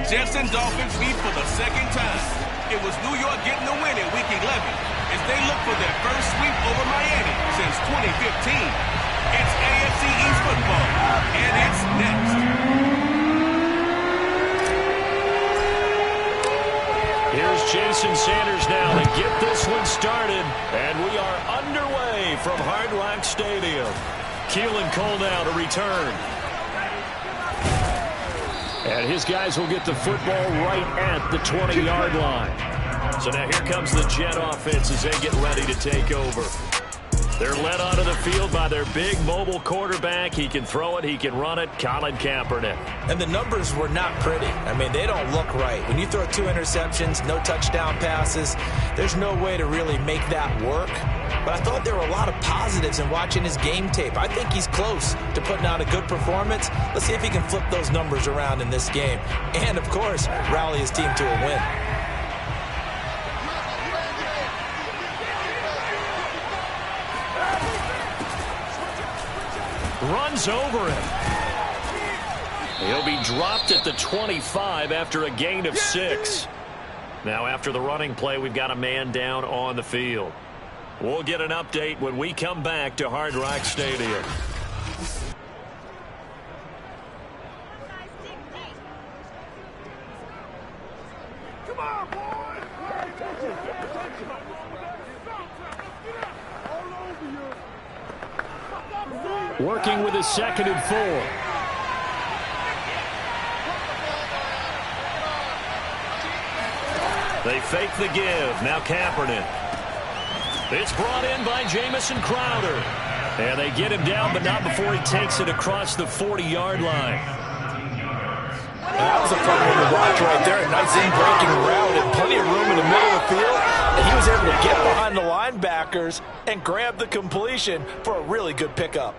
Jets and Dolphins meet for the second time. It was New York getting the win in Week 11 as they look for their first sweep over Miami since 2015. It's AFC East football, and it's next. Here's Jason Sanders now to get this one started, and we are underway from Hard Rock Stadium. Keelan Cole now to return. And his guys will get the football right at the 20-yard line. So now here comes the Jet offense as they get ready to take over. They're led onto the field by their big mobile quarterback. He can throw it, he can run it, Colin Kaepernick. And the numbers were not pretty. I mean, they don't look right. When you throw 2 interceptions, no touchdown passes, there's no way to really make that work. But I thought there were a lot of positives in watching his game tape. I think he's close to putting out a good performance. Let's see if he can flip those numbers around in this game. And, of course, rally his team to a win. Runs over him. He'll be dropped at the 25 after a gain of 6. Now after the running play, we've got a man down on the field. We'll get an update when we come back to Hard Rock Stadium. Come on, boy! Working with a 2nd and 4. They fake the give. Now Kaepernick. It's brought in by Jamison Crowder. And they get him down, but not before he takes it across the 40-yard line. That was a fun one to watch right there. A nice in-breaking route and plenty of room in the middle of the field. And he was able to get behind the linebackers and grab the completion for a really good pickup.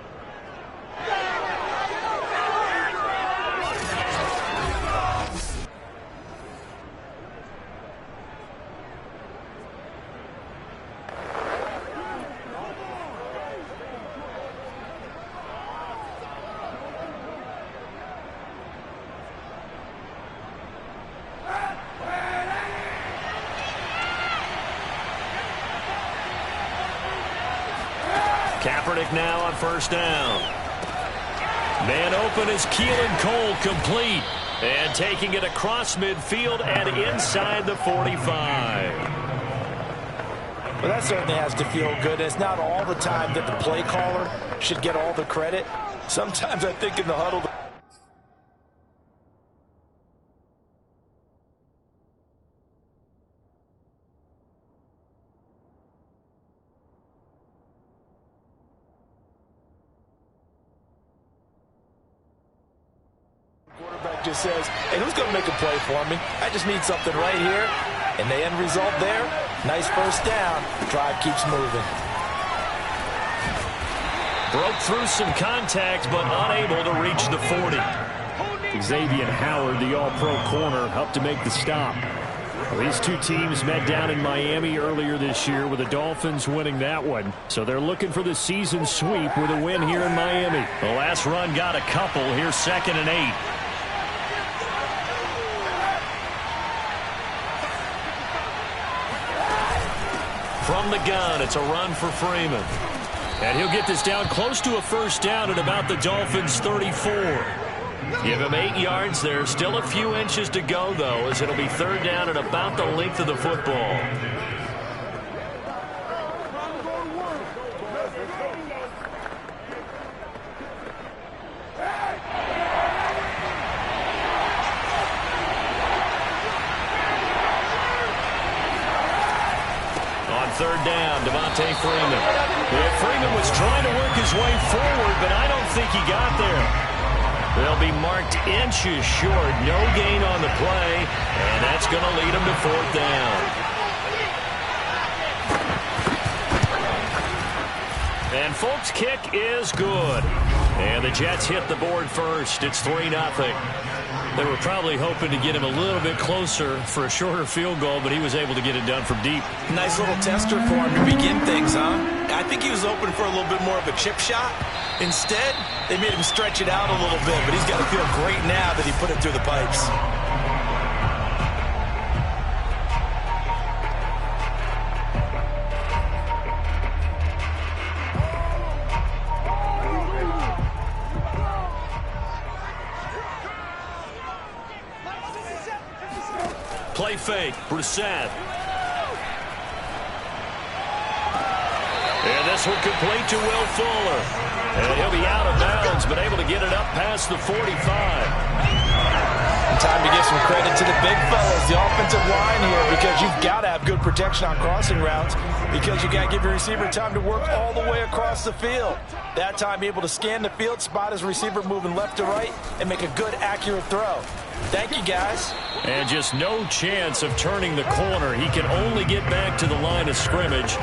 Kaepernick now on 1st down. Man open is Keelan Cole, complete. And taking it across midfield and inside the 45. Well, that certainly has to feel good. It's not all the time that the play caller should get all the credit. Sometimes I think in the huddle, quarterback just says, hey, who's going to make a play for me? I just need something right here. And the end result there, nice 1st down. Drive keeps moving. Broke through some contact, but unable to reach the 40. Xavier Howard, the all-pro corner, helped to make the stop. Well, these two teams met down in Miami earlier this year with the Dolphins winning that one. So they're looking for the season sweep with a win here in Miami. The last run got a couple. Here's 2nd and 8. From the gun, it's a run for Freeman. And he'll get this down close to a 1st down at about the Dolphins' 34. Give him 8 yards there. Still a few inches to go, though, as it'll be 3rd down at about the length of the football. On 3rd down, Devontae Freeman. Yeah, Freeman was trying to work his way forward, but I don't think he got there. They'll be marked inches short. No gain on the play, and that's going to lead them to 4th down. And Folk's kick is good. And the Jets hit the board first. It's 3-0. They were probably hoping to get him a little bit closer for a shorter field goal, but he was able to get it done from deep. Nice little tester for him to begin things, huh? I think he was open for a little bit more of a chip shot. Instead, they made him stretch it out a little bit, but he's got to feel great now that he put it through the pipes. fake. Brissett. And this one complete to Will Fuller. And he'll be out of bounds, but able to get it up past the 45. Time to give some credit to the big fellas, the offensive line here, because you've got to have good protection on crossing routes, because you got to give your receiver time to work all the way across the field. That time, be able to scan the field, spot his receiver moving left to right, and make a good, accurate throw. Thank you, guys. And just no chance of turning the corner. He can only get back to the line of scrimmage.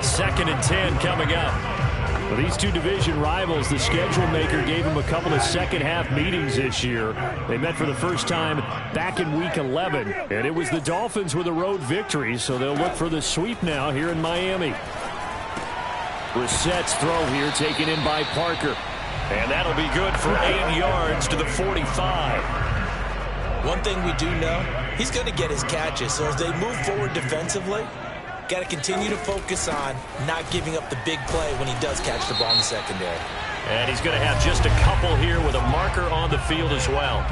2nd and 10 coming up. Well, these two division rivals, the schedule maker gave them a couple of second-half meetings this year. They met for the first time back in Week 11, and it was the Dolphins with a road victory, so they'll look for the sweep now here in Miami. Brissett's throw here taken in by Parker, and that'll be good for 8 yards to the 45. One thing we do know, he's going to get his catches, so as they move forward defensively, got to continue to focus on not giving up the big play when he does catch the ball in the secondary. And he's going to have just a couple here with a marker on the field as well.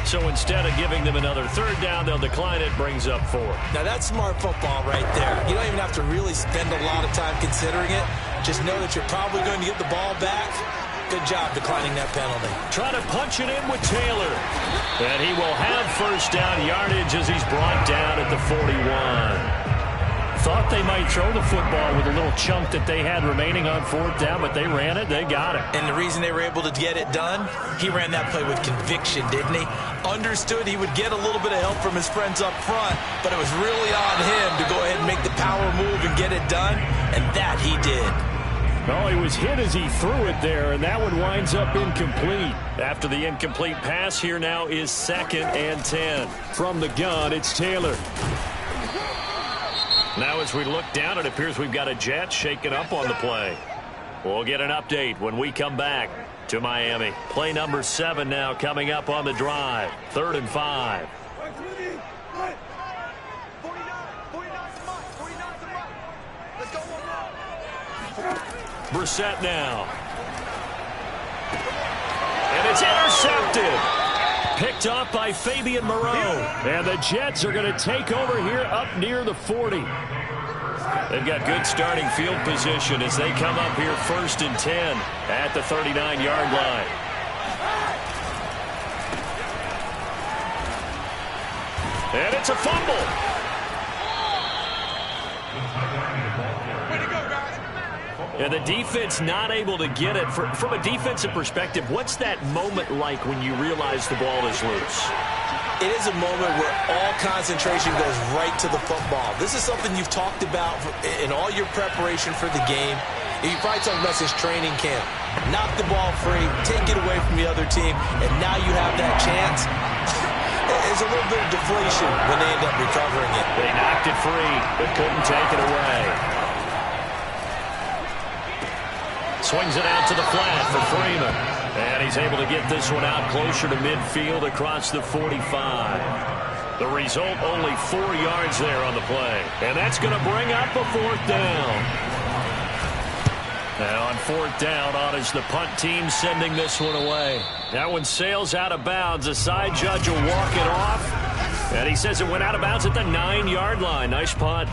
So instead of giving them another 3rd down, they'll decline it, brings up 4. Now that's smart football right there. You don't even have to really spend a lot of time considering it. Just know that you're probably going to get the ball back. Good job declining that penalty. Trying to punch it in with Taylor. And he will have 1st down yardage as he's brought down at the 41. Thought they might throw the football with a little chunk that they had remaining on 4th down, but they ran it, they got it. And the reason they were able to get it done, he ran that play with conviction, didn't he? Understood he would get a little bit of help from his friends up front, but it was really on him to go ahead and make the power move and get it done, and that he did. Oh, he was hit as he threw it there, and that one winds up incomplete. After the incomplete pass, here now is 2nd and 10. From the gun, it's Taylor. Now as we look down, it appears we've got a Jet shaken up on the play. We'll get an update when we come back to Miami. Play number 7 now coming up on the drive. 3rd and 5. Brissett now. And it's intercepted. Picked off by Fabian Moreau. And the Jets are going to take over here up near the 40. They've got good starting field position as they come up here 1st and 10 at the 39-yard line. And it's a fumble. And the defense not able to get it. From a defensive perspective, what's that moment like when you realize the ball is loose? It is a moment where all concentration goes right to the football. This is something you've talked about in all your preparation for the game. You probably talked about since training camp. Knock the ball free, take it away from the other team, and now you have that chance. There's a little bit of deflation when they end up recovering it. They knocked it free, but couldn't take it away. Swings it out to the flat for Freeman. And he's able to get this one out closer to midfield across the 45. The result, only 4 yards there on the play. And that's going to bring up a 4th down. Now on 4th down, on is the punt team sending this one away. That one sails out of bounds. The side judge will walk it off. And he says it went out of bounds at the 9-yard line. Nice punt.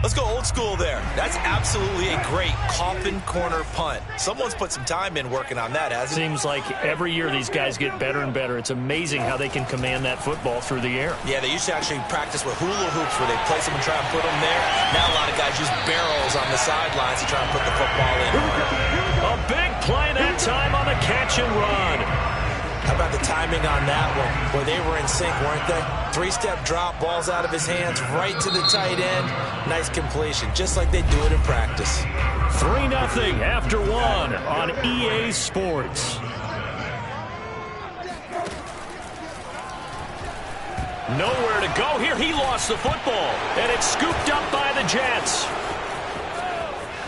Let's go old school there. That's absolutely a great coffin corner punt. Someone's put some time in working on that, hasn't it? Seems like every year these guys get better and better. It's amazing how they can command that football through the air. Yeah, they used to actually practice with hula hoops where they place them and try and put them there. Now a lot of guys use barrels on the sidelines to try and put the football in. A big play that time on the catch and run. How about the timing on that one, where they were in sync, weren't they? 3-step drop, balls out of his hands, right to the tight end. Nice completion, just like they do it in practice. 3-0 after 1 on EA Sports. Nowhere to go here. He lost the football, and it's scooped up by the Jets.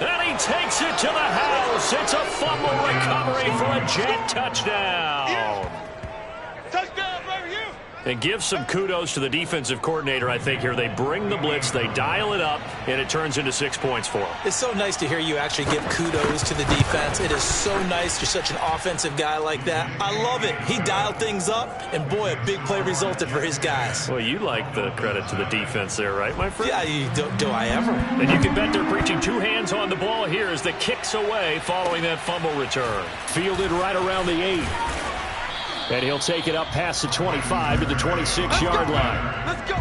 And he takes it to the house. It's a fumble recovery for a Jet touchdown. Touchdown, baby, you. And give some kudos to the defensive coordinator, I think, here. They bring the blitz, they dial it up, and it turns into 6 points for them. It's so nice to hear you actually give kudos to the defense. It is so nice. You're such an offensive guy like that. I love it. He dialed things up, and boy, a big play resulted for his guys. Well, you like the credit to the defense there, right, my friend? Yeah, do I ever? And you can bet they're preaching two hands on the ball here as the kick's away following that fumble return. Fielded right around the 8. And he'll take it up past the 25 to the 26-yard line. Let's go.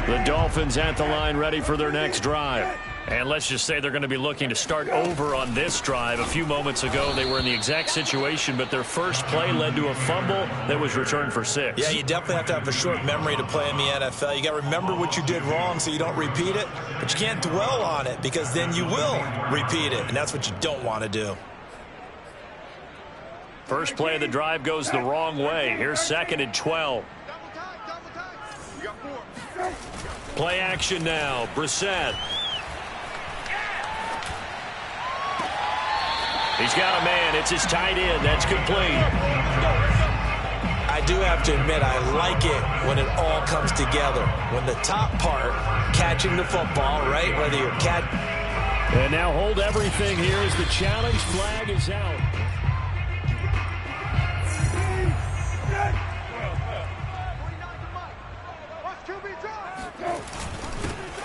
The Dolphins at the line ready for their next drive. And let's just say they're going to be looking to start over on this drive. A few moments ago, they were in the exact situation, but their first play led to a fumble that was returned for 6. Yeah, you definitely have to have a short memory to play in the NFL. You got to remember what you did wrong so you don't repeat it, but you can't dwell on it because then you will repeat it, and that's what you don't want to do. First play of the drive goes the wrong way. Here's 2nd and 12. Play action now. Brissett. He's got a man. It's his tight end. That's complete. I do have to admit, I like it when it all comes together. When the top part, catching the football, right? Whether you're And now hold everything here as the challenge flag is out.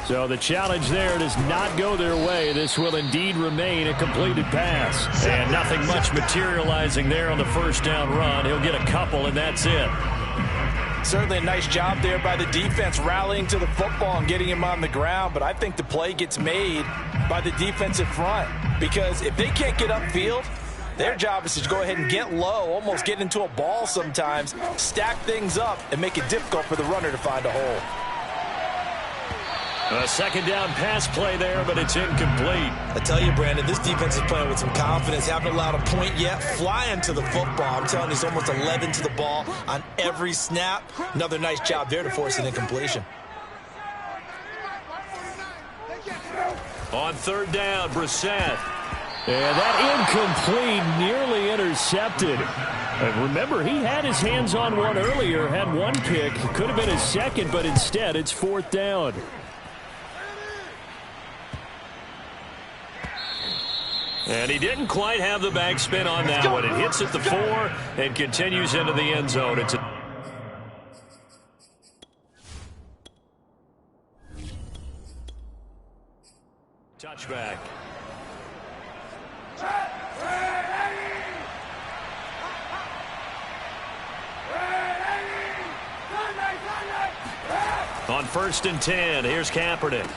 So the challenge there does not go their way. This will indeed remain a completed pass. And nothing much materializing there on the first down run. He'll get a couple, and that's it. Certainly a nice job there by the defense rallying to the football and getting him on the ground. But I think the play gets made by the defensive front. Because if they can't get upfield, their job is to go ahead and get low, almost get into a ball sometimes, stack things up, and make it difficult for the runner to find a hole. A second down pass play there, but it's incomplete. I tell you, Brandon, this defense is playing with some confidence. Haven't allowed a point yet. Flying to the football. I'm telling you, it's almost 11 to the ball on every snap. Another nice job there to force an incompletion. On 3rd down, Brissett. And that incomplete, nearly intercepted. Remember, he had his hands on one earlier, had one pick. Could have been his second, but instead it's 4th down. And he didn't quite have the backspin on that one. It hits at the 4 and continues into the end zone. It's a touchback. On 1st and 10, here's Kaepernick.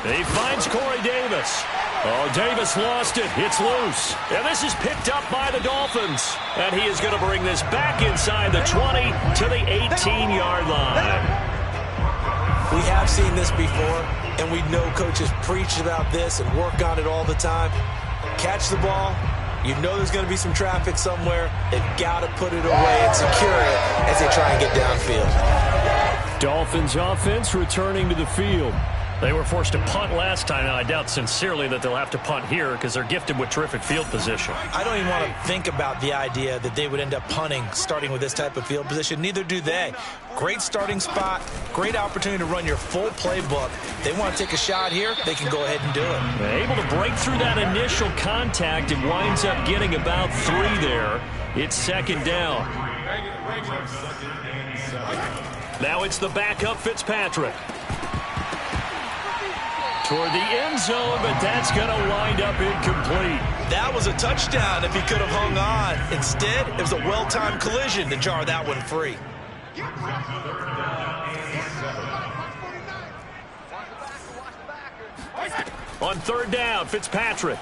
He finds Corey Davis. Oh, Davis lost it. It's loose. And this is picked up by the Dolphins. And he is going to bring this back inside the 20 to the 18-yard line. We have seen this before, and we know coaches preach about this and work on it all the time. Catch the ball. You know there's going to be some traffic somewhere. They've got to put it away and secure it as they try and get downfield. Dolphins offense returning to the field. They were forced to punt last time. Now, I doubt sincerely that they'll have to punt here because they're gifted with terrific field position. I don't even want to think about the idea that they would end up punting starting with this type of field position. Neither do they. Great starting spot, great opportunity to run your full playbook. They want to take a shot here, they can go ahead and do it. They're able to break through that initial contact and winds up getting about 3 there. It's 2nd down. Now it's the backup Fitzpatrick. Toward the end zone, but that's going to wind up incomplete. That was a touchdown if he could have hung on. Instead, it was a well-timed collision to jar that one free. On 3rd down, Fitzpatrick.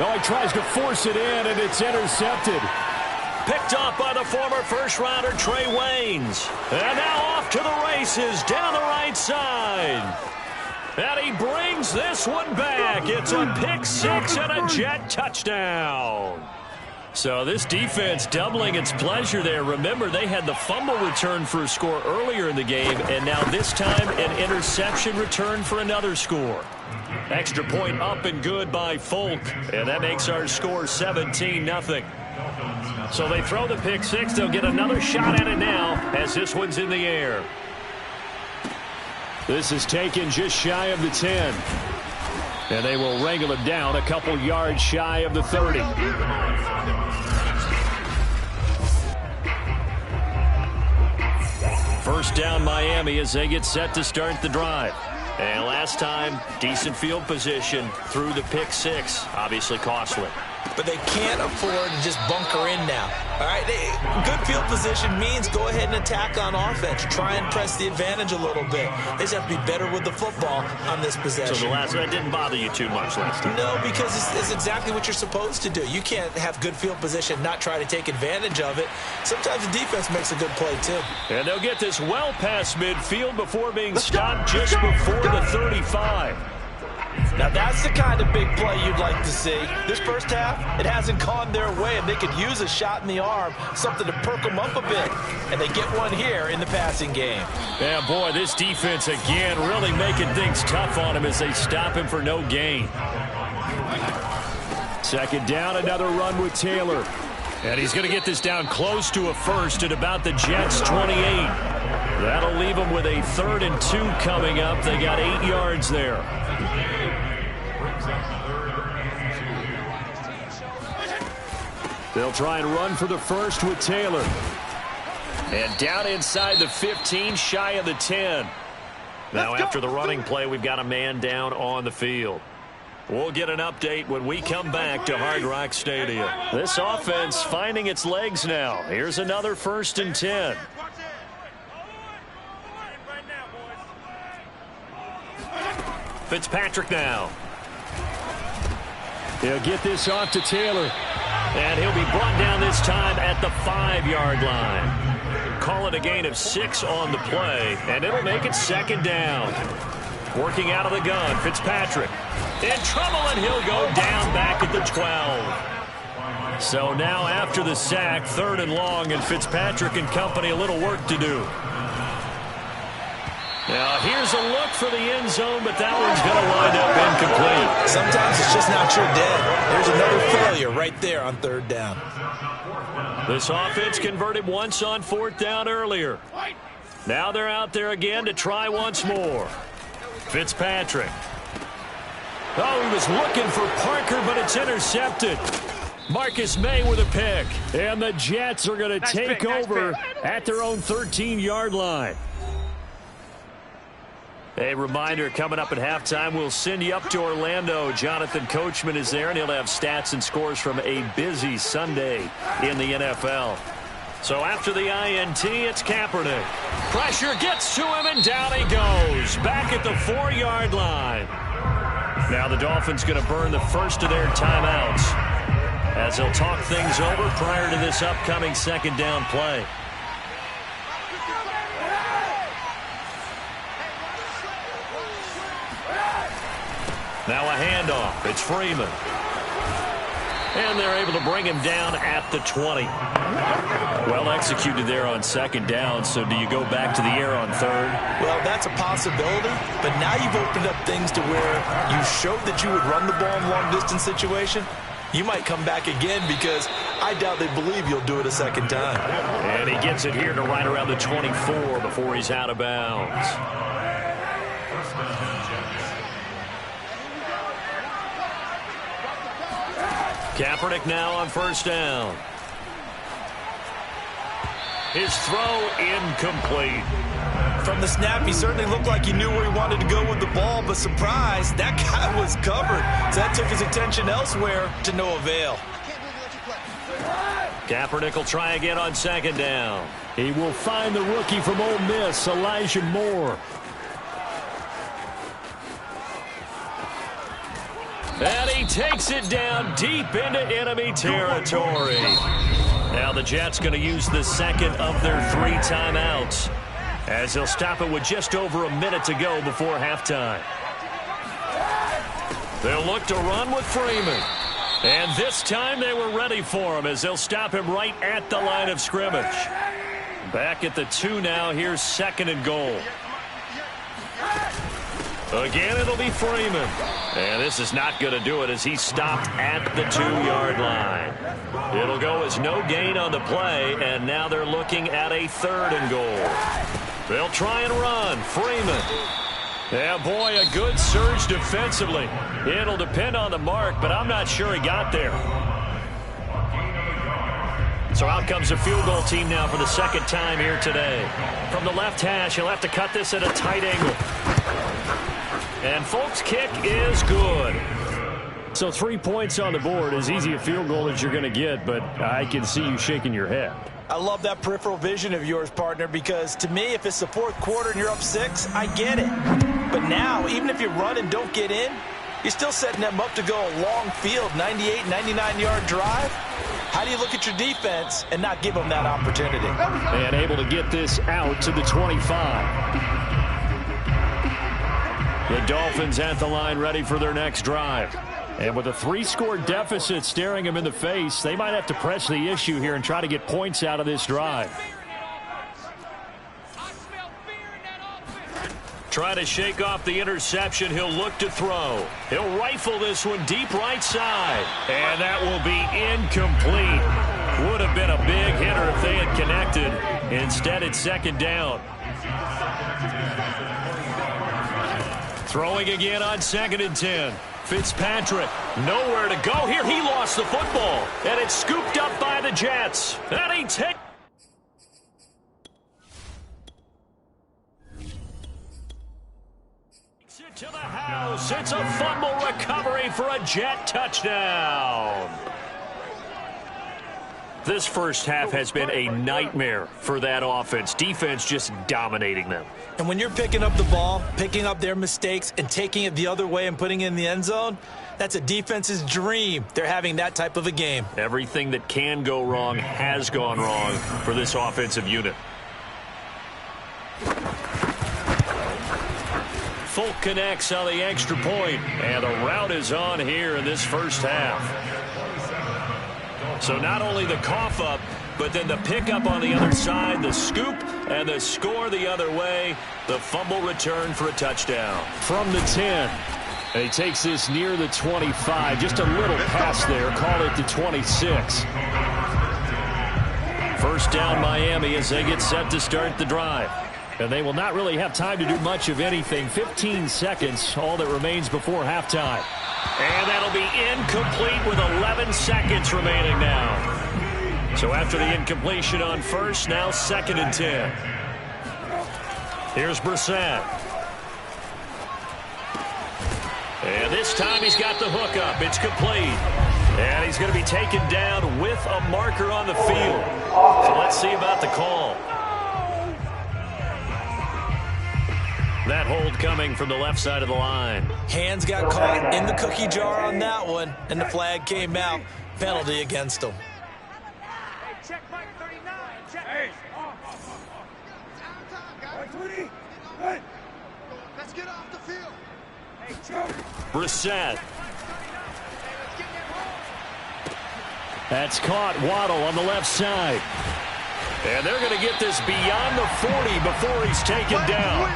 Oh, he tries to force it in, and it's intercepted. Picked up by the former first-rounder Trey Waynes. And now off to the races down the right side. And he brings this one back. It's a pick 6 and a Jet touchdown. So this defense doubling its pleasure there. Remember, they had the fumble return for a score earlier in the game, and now this time an interception return for another score. Extra point up and good by Folk. And that makes our score 17-0. So they throw the pick six. They'll get another shot at it now as this one's in the air. This is taken just shy of the 10. And they will wrangle it down a couple yards shy of the 30. First down Miami as they get set to start the drive. And last time, decent field position through the pick six. Obviously costly. But they can't afford to just bunker in now. All right, good field position means go ahead and attack on offense. Try and press the advantage a little bit. They just have to be better with the football on this possession. So that didn't bother you too much last time? No, because it's exactly what you're supposed to do. You can't have good field position, not try to take advantage of it. Sometimes the defense makes a good play, too. And they'll get this well past midfield before being stopped just before the 35. Now, that's the kind of big play you'd like to see. This first half, it hasn't gone their way, and they could use a shot in the arm, something to perk them up a bit. And they get one here in the passing game. Yeah, boy, this defense again really making things tough on him as they stop him for no gain. Second down, another run with Taylor. And he's going to get this down close to a first at about the Jets' 28. That'll leave them with a 3rd and 2 coming up. They got 8 yards there. They'll try and run for the first with Taylor. And down inside the 15, shy of the 10. Now after the running play, we've got a man down on the field. We'll get an update when we come back to Hard Rock Stadium. This offense finding its legs now. Here's another 1st and 10. Fitzpatrick now. He'll get this off to Taylor. And he'll be brought down this time at the 5-yard line. Call it a gain of 6 on the play, and it'll make it 2nd down. Working out of the gun, Fitzpatrick. In trouble, and he'll go down back at the 12. So now after the sack, 3rd and long, and Fitzpatrick and company a little work to do. Now here's a look for the end zone, but that one's going to wind up incomplete. Sometimes it's just not your day. There's another failure right there on 3rd down. This offense converted once on 4th down earlier. Now they're out there again to try once more. Fitzpatrick. Oh, he was looking for Parker, but it's intercepted. Marcus May with a pick. And the Jets are going to take over at their own 13-yard line. A reminder, coming up at halftime, we'll send you up to Orlando. Jonathan Coachman is there, and he'll have stats and scores from a busy Sunday in the NFL. So after the INT, it's Kaepernick. Pressure gets to him, and down he goes. Back at the 4-yard line. Now the Dolphins going to burn the first of their timeouts as they'll talk things over prior to this upcoming 2nd down play. Now a handoff. It's Freeman. And they're able to bring him down at the 20. Well executed there on 2nd down, so do you go back to the air on 3rd? Well, that's a possibility, but now you've opened up things to where you showed that you would run the ball in long-distance situation. You might come back again because I doubt they believe you'll do it a 2nd time. And he gets it here to right around the 24 before he's out of bounds. Kaepernick now on 1st down. His throw incomplete. From the snap, he certainly looked like he knew where he wanted to go with the ball, but surprise, that guy was covered. So that took his attention elsewhere to no avail. Kaepernick will try again on 2nd down. He will find the rookie from Ole Miss, Elijah Moore. And he takes it down deep into enemy territory. Now the Jets going to use the 2nd of their 3 timeouts as they'll stop it with just over a minute to go before halftime. They'll look to run with Freeman. And this time they were ready for him as they'll stop him right at the line of scrimmage. Back at the 2 now. Here's 2nd and goal. Again, it'll be Freeman. And this is not going to do it as he's stopped at the 2-yard line. It'll go as no gain on the play, and now they're looking at a 3rd and goal. They'll try and run. Freeman. Yeah, boy, a good surge defensively. It'll depend on the mark, but I'm not sure he got there. So out comes the field goal team now for the 2nd time here today. From the left hash, he'll have to cut this at a tight angle. And Folk's kick is good. So 3 points on the board, as easy a field goal as you're going to get, but I can see you shaking your head. I love that peripheral vision of yours, partner, because to me, if it's the 4th quarter and you're up 6, I get it. But now, even if you run and don't get in, you're still setting them up to go a long field, 98, 99-yard drive. How do you look at your defense and not give them that opportunity? And able to get this out to the 25. The Dolphins at the line ready for their next drive. And with a 3-score deficit staring them in the face, they might have to press the issue here and try to get points out of this drive. Try to shake off the interception. He'll look to throw. He'll rifle this one deep right side. And that will be incomplete. Would have been a big hitter if they had connected. Instead, it's 2nd down. Throwing again on 2nd and 10. Fitzpatrick, nowhere to go here. He lost the football, and it's scooped up by the Jets. And he takes it to the house. It's a fumble recovery for a Jet touchdown. This first half has been a nightmare for that offense. Defense just dominating them. And when you're picking up the ball, picking up their mistakes, and taking it the other way and putting it in the end zone, that's a defense's dream. They're having that type of a game. Everything that can go wrong has gone wrong for this offensive unit. Folk connects on the extra point, and the route is on here in this first half. So not only the cough up, but then the pickup on the other side, the scoop, and the score the other way. The fumble return for a touchdown. From the 10, and he takes this near the 25. Just a little pass there. Call it the 26. First down Miami as they get set to start the drive. And they will not really have time to do much of anything. 15 seconds, all that remains before halftime. And that'll be incomplete with 11 seconds remaining now. So after the incompletion on first, now 2nd and 10. Here's Brissett. And this time he's got the hook up. It's complete. And he's going to be taken down with a marker on the field. So let's see about the call. That hold coming from the left side of the line. Hands got caught in the cookie jar on that one, and the flag came out. Penalty against him. Hey, check Mike 39. Check. Hey. Hey. Let's get off the field. Hey, check. Brissett. That's caught. Waddle on the left side. And they're going to get this beyond the 40 before he's taken down.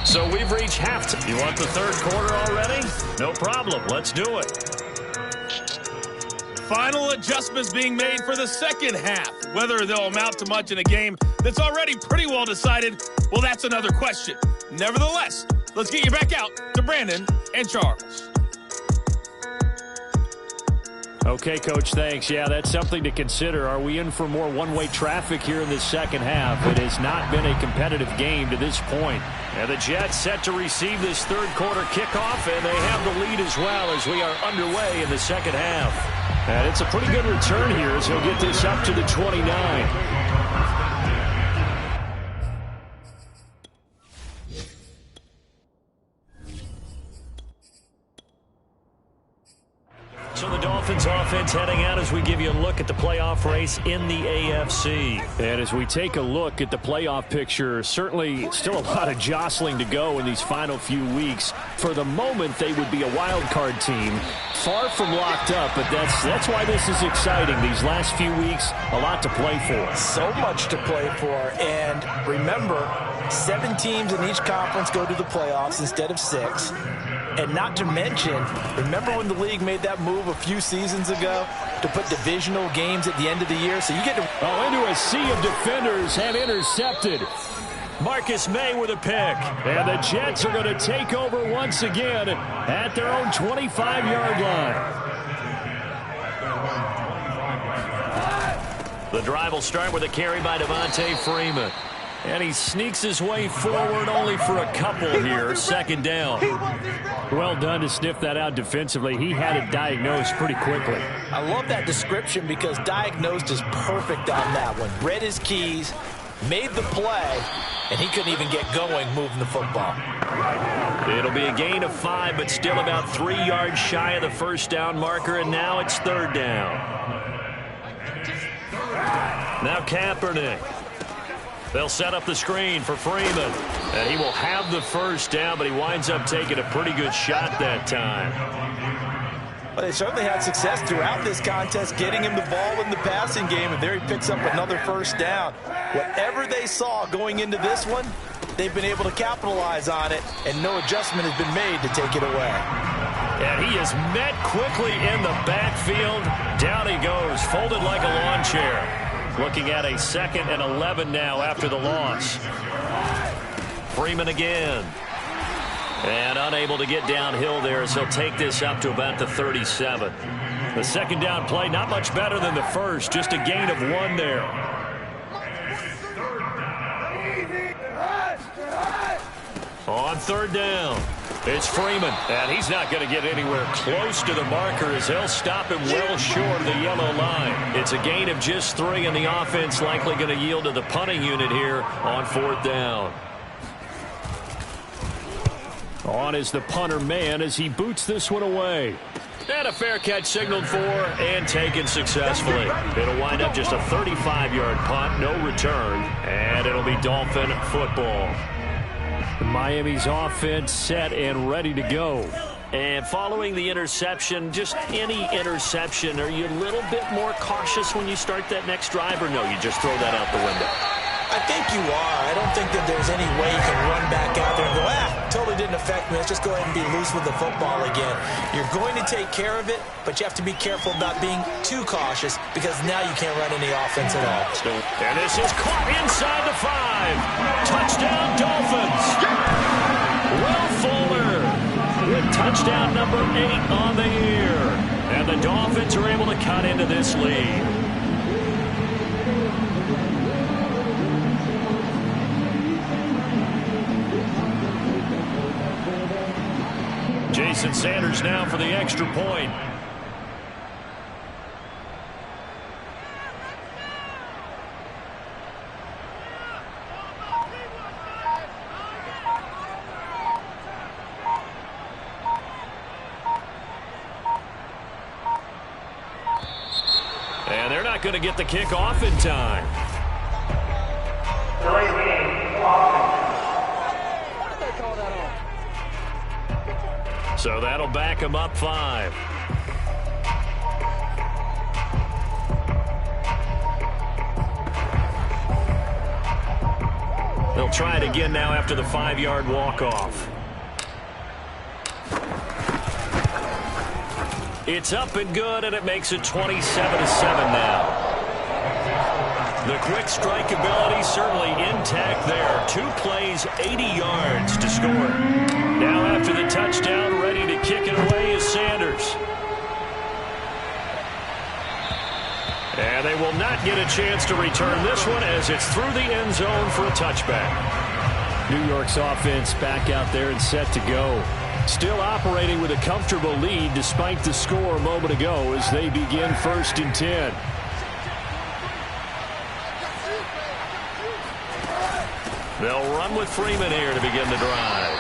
So we've reached halftime. You want the 3rd quarter already? No problem. Let's do it. Final adjustments being made for the 2nd half. Whether they'll amount to much in a game that's already pretty well decided, well, that's another question. Nevertheless, let's get you back out to Brandon and Charles. Okay, Coach, thanks. Yeah, that's something to consider. Are we in for more one-way traffic here in this 2nd half? It has not been a competitive game to this point. And the Jets set to receive this 3rd quarter kickoff, and they have the lead as well as we are underway in the 2nd half. And it's a pretty good return here as he'll get this up to the 29. So the Dolphins offense heading out as we give you a look at the playoff race in the AFC. And as we take a look at the playoff picture, certainly still a lot of jostling to go in these final few weeks. For the moment, they would be a wild card team. Far from locked up, but that's why this is exciting. These last few weeks, a lot to play for. So much to play for. And remember, 7 teams in each conference go to the playoffs instead of 6. And not to mention, remember when the league made that move a few seasons ago to put divisional games at the end of the year? So you get to... Oh, into a sea of defenders and intercepted. Marcus May with a pick. And the Jets are going to take over once again at their own 25-yard line. The drive will start with a carry by Devontae Freeman. And he sneaks his way forward only for a couple here. Second down. Well done to sniff that out defensively. He had it diagnosed pretty quickly. I love that description because diagnosed is perfect on that one. Read his keys, made the play, and he couldn't even get going moving the football. It'll be a gain of 5, but still about 3 yards shy of the first down marker, and now it's third down. Now Kaepernick. They'll set up the screen for Freeman. And he will have the first down, but he winds up taking a pretty good shot that time. Well, they certainly had success throughout this contest getting him the ball in the passing game, and there he picks up another first down. Whatever they saw going into this one, they've been able to capitalize on it, and no adjustment has been made to take it away. And he is met quickly in the backfield. Down he goes, folded like a lawn chair. Looking at a 2nd and 11 now after the loss. Freeman again. And unable to get downhill there as he'll take this up to about the 37. The second down play not much better than the first. Just a gain of 1 there. On third down, it's Freeman, and he's not going to get anywhere close to the marker as they'll stop him well short of the yellow line. It's a gain of just 3, and the offense likely going to yield to the punting unit here on 4th down. On is the punter man as he boots this one away. And a fair catch signaled for and taken successfully. It'll wind up just a 35-yard punt, no return, and it'll be Dolphin football. Miami's offense set and ready to go. And following the interception, just any interception, are you a little bit more cautious when you start that next drive, or no, you just throw that out the window? I think you are. I don't think that there's any way you can run back out there and go, totally didn't affect me. Let's just go ahead and be loose with the football again. You're going to take care of it, but you have to be careful about being too cautious because now you can't run any offense at all. And this is caught inside the 5. Touchdown, Dolphins. Will Fuller with touchdown number 8 on the year. And the Dolphins are able to cut into this lead. Jason Sanders now for the extra point. And they're not going to get the kick off in time. So that'll back him up 5. They'll try it again now after the 5-yard walk-off. It's up and good, and it makes it 27-7 now. The quick strike ability certainly intact there. 2 plays, 80 yards to score. Now after the touchdown, ready to kick it away is Sanders. And they will not get a chance to return this one as it's through the end zone for a touchback. New York's offense back out there and set to go. Still operating with a comfortable lead despite the score a moment ago as they begin 1st and 10. They'll run with Freeman here to begin the drive.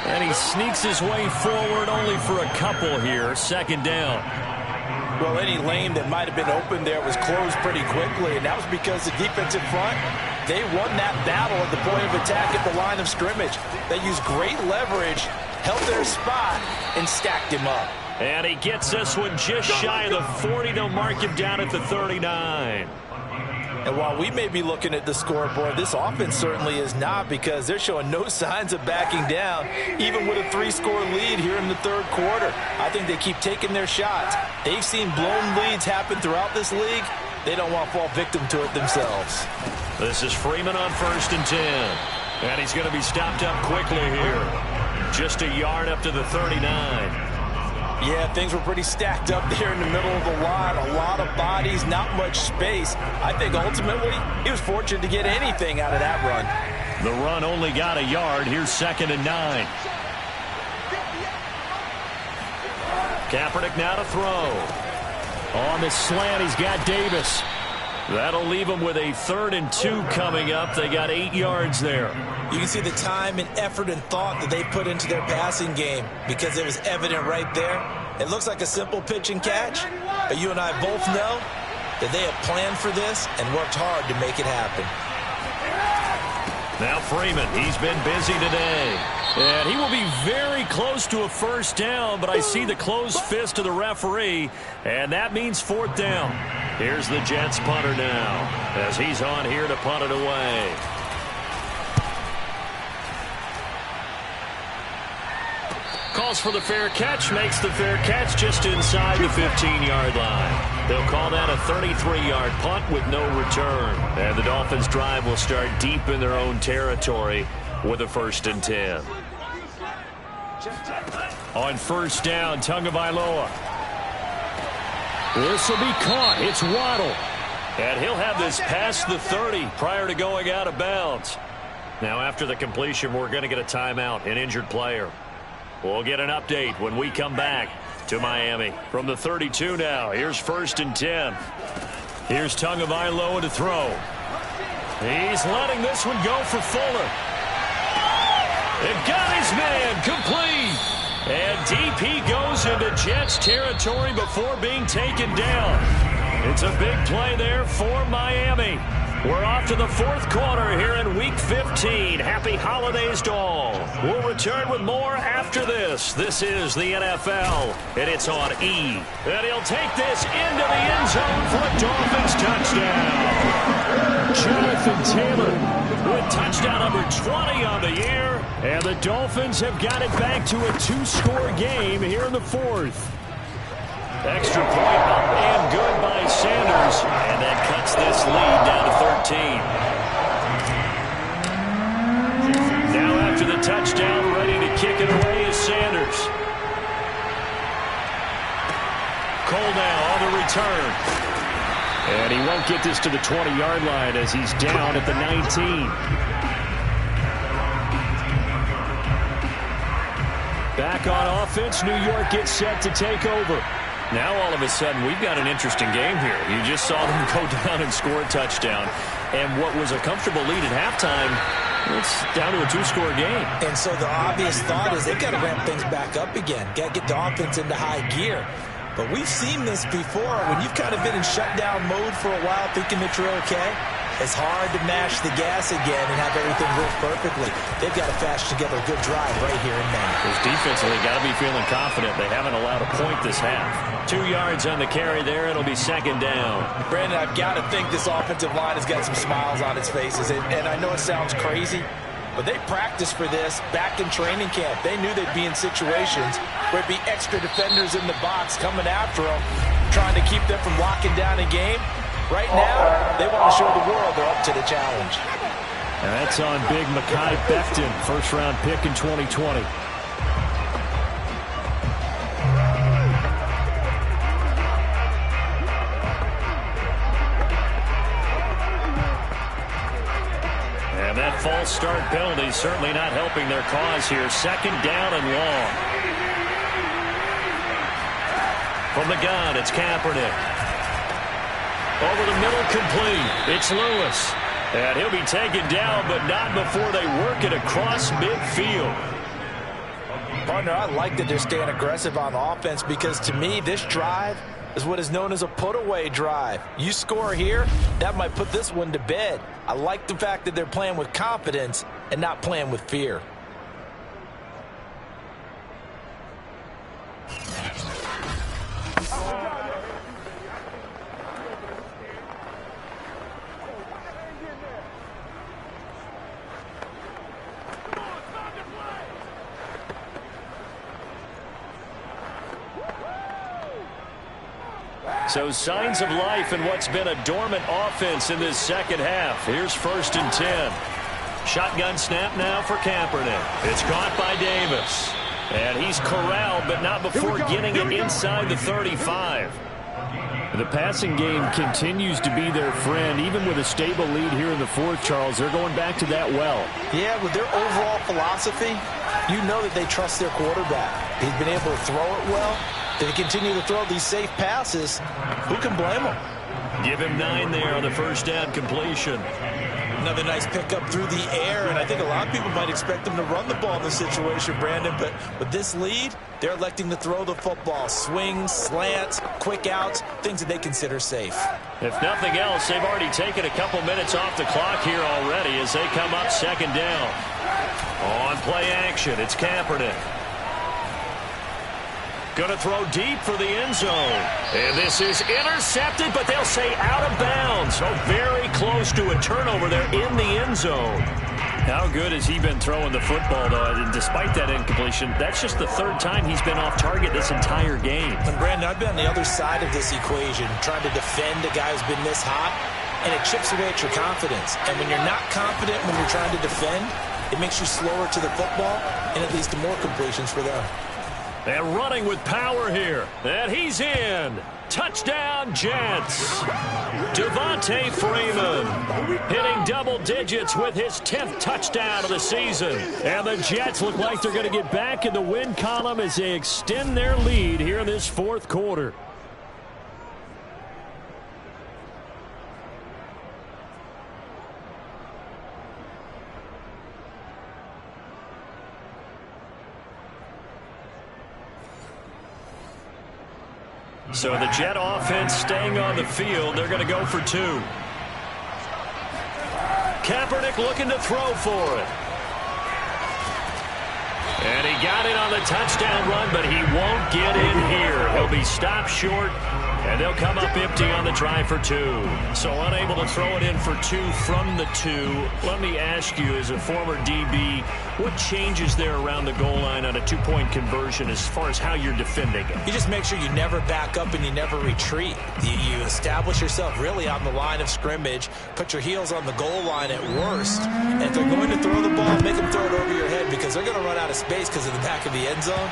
And he sneaks his way forward only for a couple here. 2nd down. Well, any lane that might have been open there was closed pretty quickly, and that was because the defensive front, they won that battle at the point of attack at the line of scrimmage. They used great leverage, held their spot, and stacked him up. And he gets this one just shy of the 40. They'll mark him down at the 39. And while we may be looking at the scoreboard, this offense certainly is not, because they're showing no signs of backing down, even with a 3-score lead here in the third quarter. I think they keep taking their shots. They've seen blown leads happen throughout this league. They don't want to fall victim to it themselves. This is Freeman on 1st and 10. And he's going to be stopped up quickly here. Just a yard up to the 39. Yeah, things were pretty stacked up there in the middle of the line. A lot of bodies, not much space. I think ultimately he was fortunate to get anything out of that run. The run only got a yard. Here's 2nd and 9. Kaepernick now to throw. On the slant, he's got Davis. That'll leave them with a 3rd and 2 coming up. They got 8 yards there. You can see the time and effort and thought that they put into their passing game, because it was evident right there. It looks like a simple pitch and catch, but you and I both know that they have planned for this and worked hard to make it happen. Now Freeman, he's been busy today. And he will be very close to a 1st down, but I see the closed fist of the referee, and that means 4th down. Here's the Jets punter now, as he's on here to punt it away. Calls for the fair catch, makes the fair catch just inside the 15-yard line. They'll call that a 33-yard punt with no return. And the Dolphins' drive will start deep in their own territory with a 1st and 10. On 1st down, Tagovailoa. This will be caught. It's Waddle. And he'll have this past the 30 prior to going out of bounds. Now, after the completion, we're going to get a timeout, an injured player. We'll get an update when we come back to Miami. From the 32 now, here's 1st and 10. Here's Tagovailoa to throw. He's letting this one go for Fuller. It got his man complete. And DP goes into Jets territory before being taken down. It's a big play there for Miami. We're off to the 4th quarter here in Week 15. Happy holidays to all. We'll return with more after this. This is the NFL, and it's on E. And he'll take this into the end zone for a Dolphins touchdown. Jonathan Taylor with touchdown number 20 on the year. And the Dolphins have got it back to a 2-score game here in the 4th. Extra point up and good by Sanders. And that cuts this lead down to 13. Now after the touchdown, ready to kick it away is Sanders. Cole now on the return. And he won't get this to the 20-yard line as he's down at the 19. Back on offense, New York gets set to take over. Now all of a sudden we've got an interesting game here. You just saw them go down and score a touchdown. And what was a comfortable lead at halftime, it's down to a 2-score game. And so the obvious thought is they've got to ramp things back up again. Got to get the offense into high gear. But we've seen this before. When you've kind of been in shutdown mode for a while thinking that you're okay, it's hard to mash the gas again and have everything work perfectly. They've got to patch together a good drive right here in May. Because defensively, got to be feeling confident. They haven't allowed a point this half. 2 yards on the carry there. It'll be 2nd down. Brandon, I've got to think this offensive line has got some smiles on its faces. And I know it sounds crazy, but they practiced for this back in training camp. They knew they'd be in situations where it'd be extra defenders in the box coming after them, trying to keep them from locking down a game. Right now, they want to show the world they're up to the challenge. And that's on big Mekhi Becton, 1st-round pick in 2020. And that false start penalty certainly not helping their cause here. 2nd down and long. From the gun, it's Kaepernick. Over the middle, complete. It's Lewis. And he'll be taken down, but not before they work it across midfield. Partner, I like that they're staying aggressive on offense, because to me, this drive is what is known as a put-away drive. You score here, that might put this one to bed. I like the fact that they're playing with confidence and not playing with fear. So signs of life in what's been a dormant offense in this second half. Here's 1st and 10. Shotgun snap now for Kaepernick. It's caught by Davis. And he's corralled, but not before getting it inside the 35. The passing game continues to be their friend, even with a stable lead here in the fourth, Charles. They're going back to that well. Yeah, with their overall philosophy, you know that they trust their quarterback. He's been able to throw it well. They continue to throw these safe passes. Who can blame them? Give him 9 there on the first down completion. Another nice pickup through the air, and I think a lot of people might expect them to run the ball in this situation, Brandon, but with this lead, they're electing to throw the football. Swings, slants, quick outs, things that they consider safe. If nothing else, they've already taken a couple minutes off the clock here already as they come up 2nd down. On play action, it's Kaepernick. Going to throw deep for the end zone. And this is intercepted, but they'll say out of bounds. So very close to a turnover there in the end zone. How good has he been throwing the football, though? And despite that incompletion, that's just the 3rd time he's been off target this entire game. And Brandon, I've been on the other side of this equation, trying to defend a guy who's been this hot, and it chips away at your confidence. And when you're not confident when you're trying to defend, it makes you slower to the football, and it leads to more completions for them. And running with power here. And he's in. Touchdown, Jets. Devontae Freeman hitting double digits with his 10th touchdown of the season. And the Jets look like they're going to get back in the win column as they extend their lead here in this 4th quarter. So the Jet offense staying on the field. They're going to go for 2. Kaepernick looking to throw for it. And he got it on the touchdown run, but he won't get in here. He'll be stopped short, and they'll come up empty on the try for 2. So unable to throw it in for 2 from the 2. Let me ask you, as a former DB, what changes there around the goal line on a 2-point conversion as far as how you're defending it? You just make sure you never back up and you never retreat. You establish yourself really on the line of scrimmage, put your heels on the goal line at worst, and if they're going to throw the ball, make them throw it over your head because they're going to run out of space because of the back of the end zone.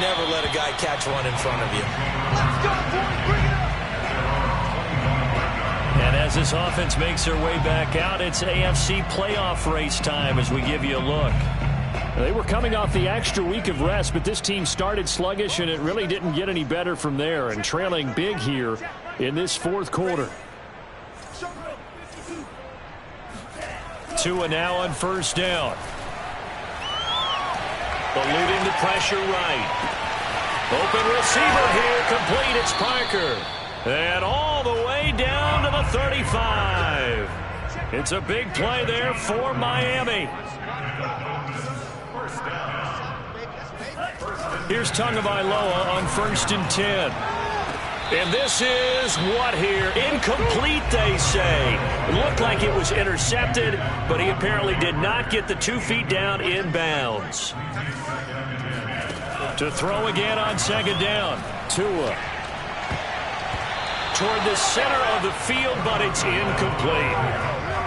Never let a guy catch one in front of you. Let's go, boys. Bring it up. And as this offense makes their way back out, it's AFC playoff race time as we give you a look. They were coming off the extra week of rest, but this team started sluggish, and it really didn't get any better from there, and trailing big here in this 4th quarter. Tua now on 1st down. Eluding the pressure right. Open receiver here, complete, it's Parker. And all the way down to the 35. It's a big play there for Miami. Here's Tagovailoa on 1st and 10. And this is what here? Incomplete, they say. It looked like it was intercepted, but he apparently did not get the 2 feet down in bounds. To throw again on 2nd down. Tua. Toward the center of the field, but it's incomplete.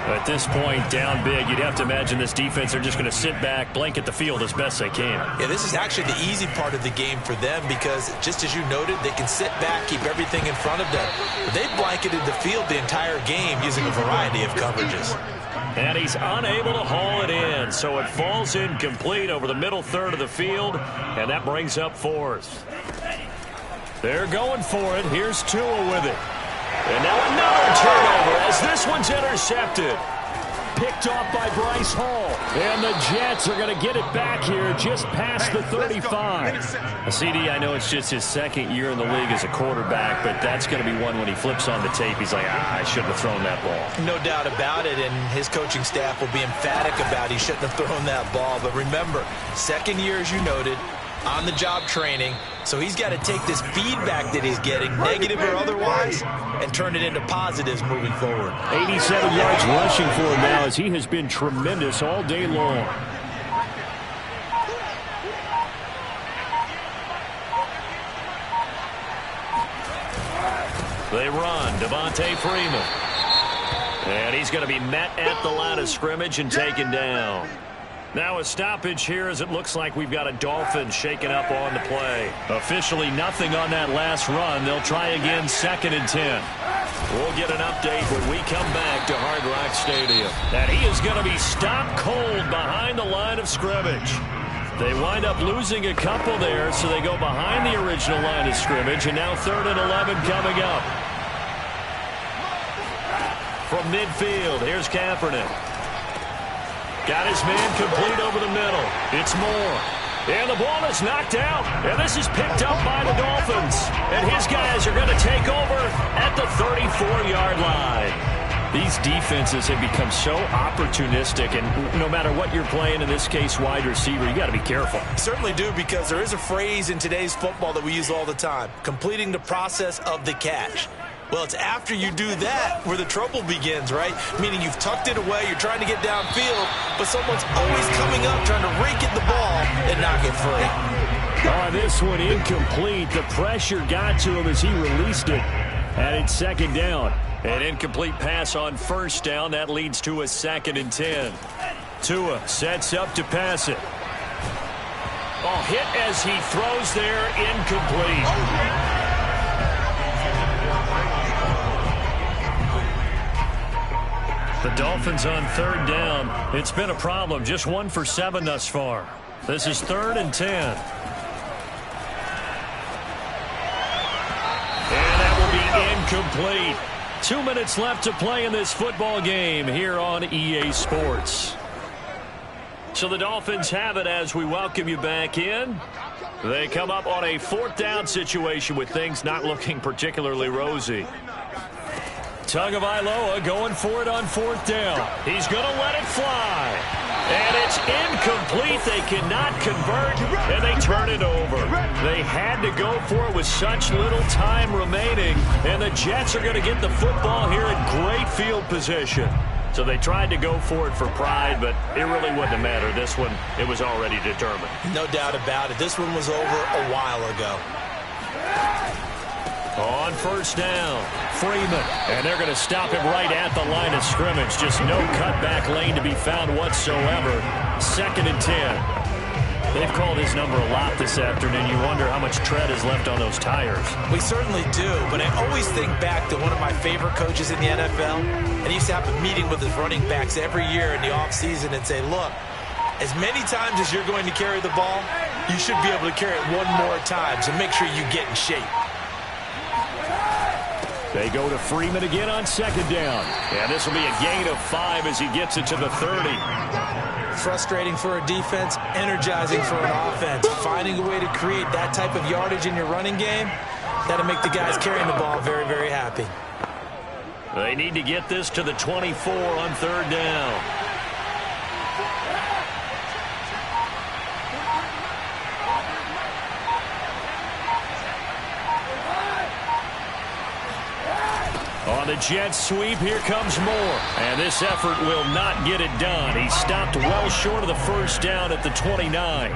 At this point, down big, you'd have to imagine this defense are just going to sit back, blanket the field as best they can. Yeah, this is actually the easy part of the game for them because, just as you noted, they can sit back, keep everything in front of them. But they've blanketed the field the entire game using a variety of coverages. And he's unable to haul it in, so it falls incomplete over the middle third of the field, and that brings up 4th. They're going for it. Here's Tua with it. And now another turnover as this one's intercepted. Picked off by Bryce Hall. And the Jets are going to get it back here just past the 35. CD, I know it's just his 2nd year in the league as a quarterback, but that's going to be one when he flips on the tape. He's like, I shouldn't have thrown that ball. No doubt about it, and his coaching staff will be emphatic about he shouldn't have thrown that ball. But remember, 2nd year, as you noted, on-the-job training. So he's got to take this feedback that he's getting, negative or otherwise, and turn it into positives moving forward. 87 yards rushing for him now as he has been tremendous all day long. They run. Devontae Freeman. And he's going to be met at the line of scrimmage and taken down. Now a stoppage here as it looks like we've got a Dolphins shaking up on the play. Officially nothing on that last run. They'll try again 2nd and 10. We'll get an update when we come back to Hard Rock Stadium. And he is going to be stopped cold behind the line of scrimmage. They wind up losing a couple there, so they go behind the original line of scrimmage, and now 3rd and 11 coming up. From midfield, here's Kaepernick. Got his man complete over the middle. It's Moore. And the ball is knocked out. And this is picked up by the Dolphins. And his guys are going to take over at the 34-yard line. These defenses have become so opportunistic, and no matter what you're playing, in this case wide receiver, you got to be careful. Certainly do, because there is a phrase in today's football that we use all the time: completing the process of the catch. Well, it's after you do that where the trouble begins, right? Meaning you've tucked it away, you're trying to get downfield, but someone's always coming up trying to rake at the ball and knock it free. Oh, this one incomplete. The pressure got to him as he released it. And it's 2nd down. An incomplete pass on 1st down. That leads to a 2nd and 10. Tua sets up to pass it. Oh, hit as he throws there, incomplete. The Dolphins on 3rd down. It's been a problem. Just 1 for 7 thus far. This is 3rd and 10. And that will be incomplete. 2 minutes left to play in this football game here on EA Sports. So the Dolphins have it as we welcome you back in. They come up on a 4th down situation with things not looking particularly rosy. Tagovailoa going for it on 4th down. He's going to let it fly. And it's incomplete. They cannot convert, and they turn it over. They had to go for it with such little time remaining, and the Jets are going to get the football here in great field position. So they tried to go for it for pride, but it really wouldn't have mattered. This one, it was already determined. No doubt about it. This one was over a while ago. On 1st down, Freeman. And they're going to stop him right at the line of scrimmage. Just no cutback lane to be found whatsoever. 2nd and 10. They've called his number a lot this afternoon. You wonder how much tread is left on those tires. We certainly do, but I always think back to one of my favorite coaches in the NFL. And he used to have a meeting with his running backs every year in the offseason and say, look, as many times as you're going to carry the ball, you should be able to carry it one more time, so make sure you get in shape. They go to Freeman again on 2nd down. And this will be a gain of 5 as he gets it to the 30. Frustrating for a defense, energizing for an offense. Finding a way to create that type of yardage in your running game, that'll make the guys carrying the ball very, very happy. They need to get this to the 24 on 3rd down. On the Jets sweep, here comes Moore. And this effort will not get it done. He stopped well short of the 1st down at the 29.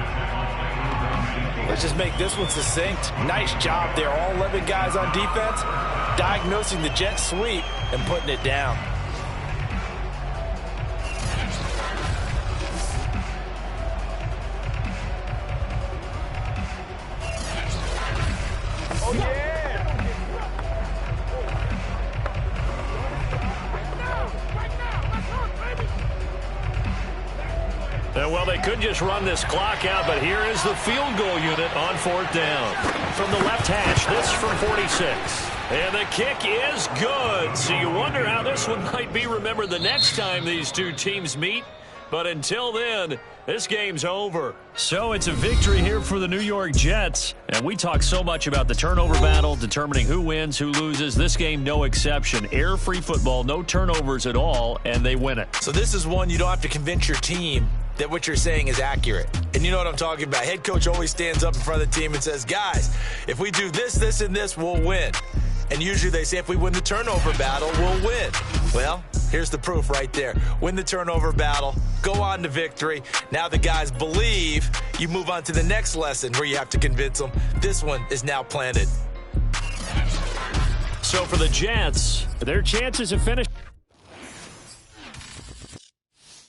Let's just make this one succinct. Nice job there. All 11 guys on defense diagnosing the jet sweep and putting it down. Oh, yeah. Well, they could just run this clock out, but here is the field goal unit on 4th down. From the left hash, this from 46. And the kick is good. So you wonder how this one might be remembered the next time these two teams meet. But until then, this game's over. So it's a victory here for the New York Jets. And we talk so much about the turnover battle, determining who wins, who loses. This game, no exception. Error-free football, no turnovers at all, and they win it. So this is one you don't have to convince your team that what you're saying is accurate. And you know what I'm talking about. Head coach always stands up in front of the team and says, guys, if we do this, this, and this, we'll win. And usually they say if we win the turnover battle, we'll win. Well, here's the proof right there. Win the turnover battle, go on to victory. Now the guys believe. You move on to the next lesson where you have to convince them. This one is now planted. So for the Jets, their chances of finishing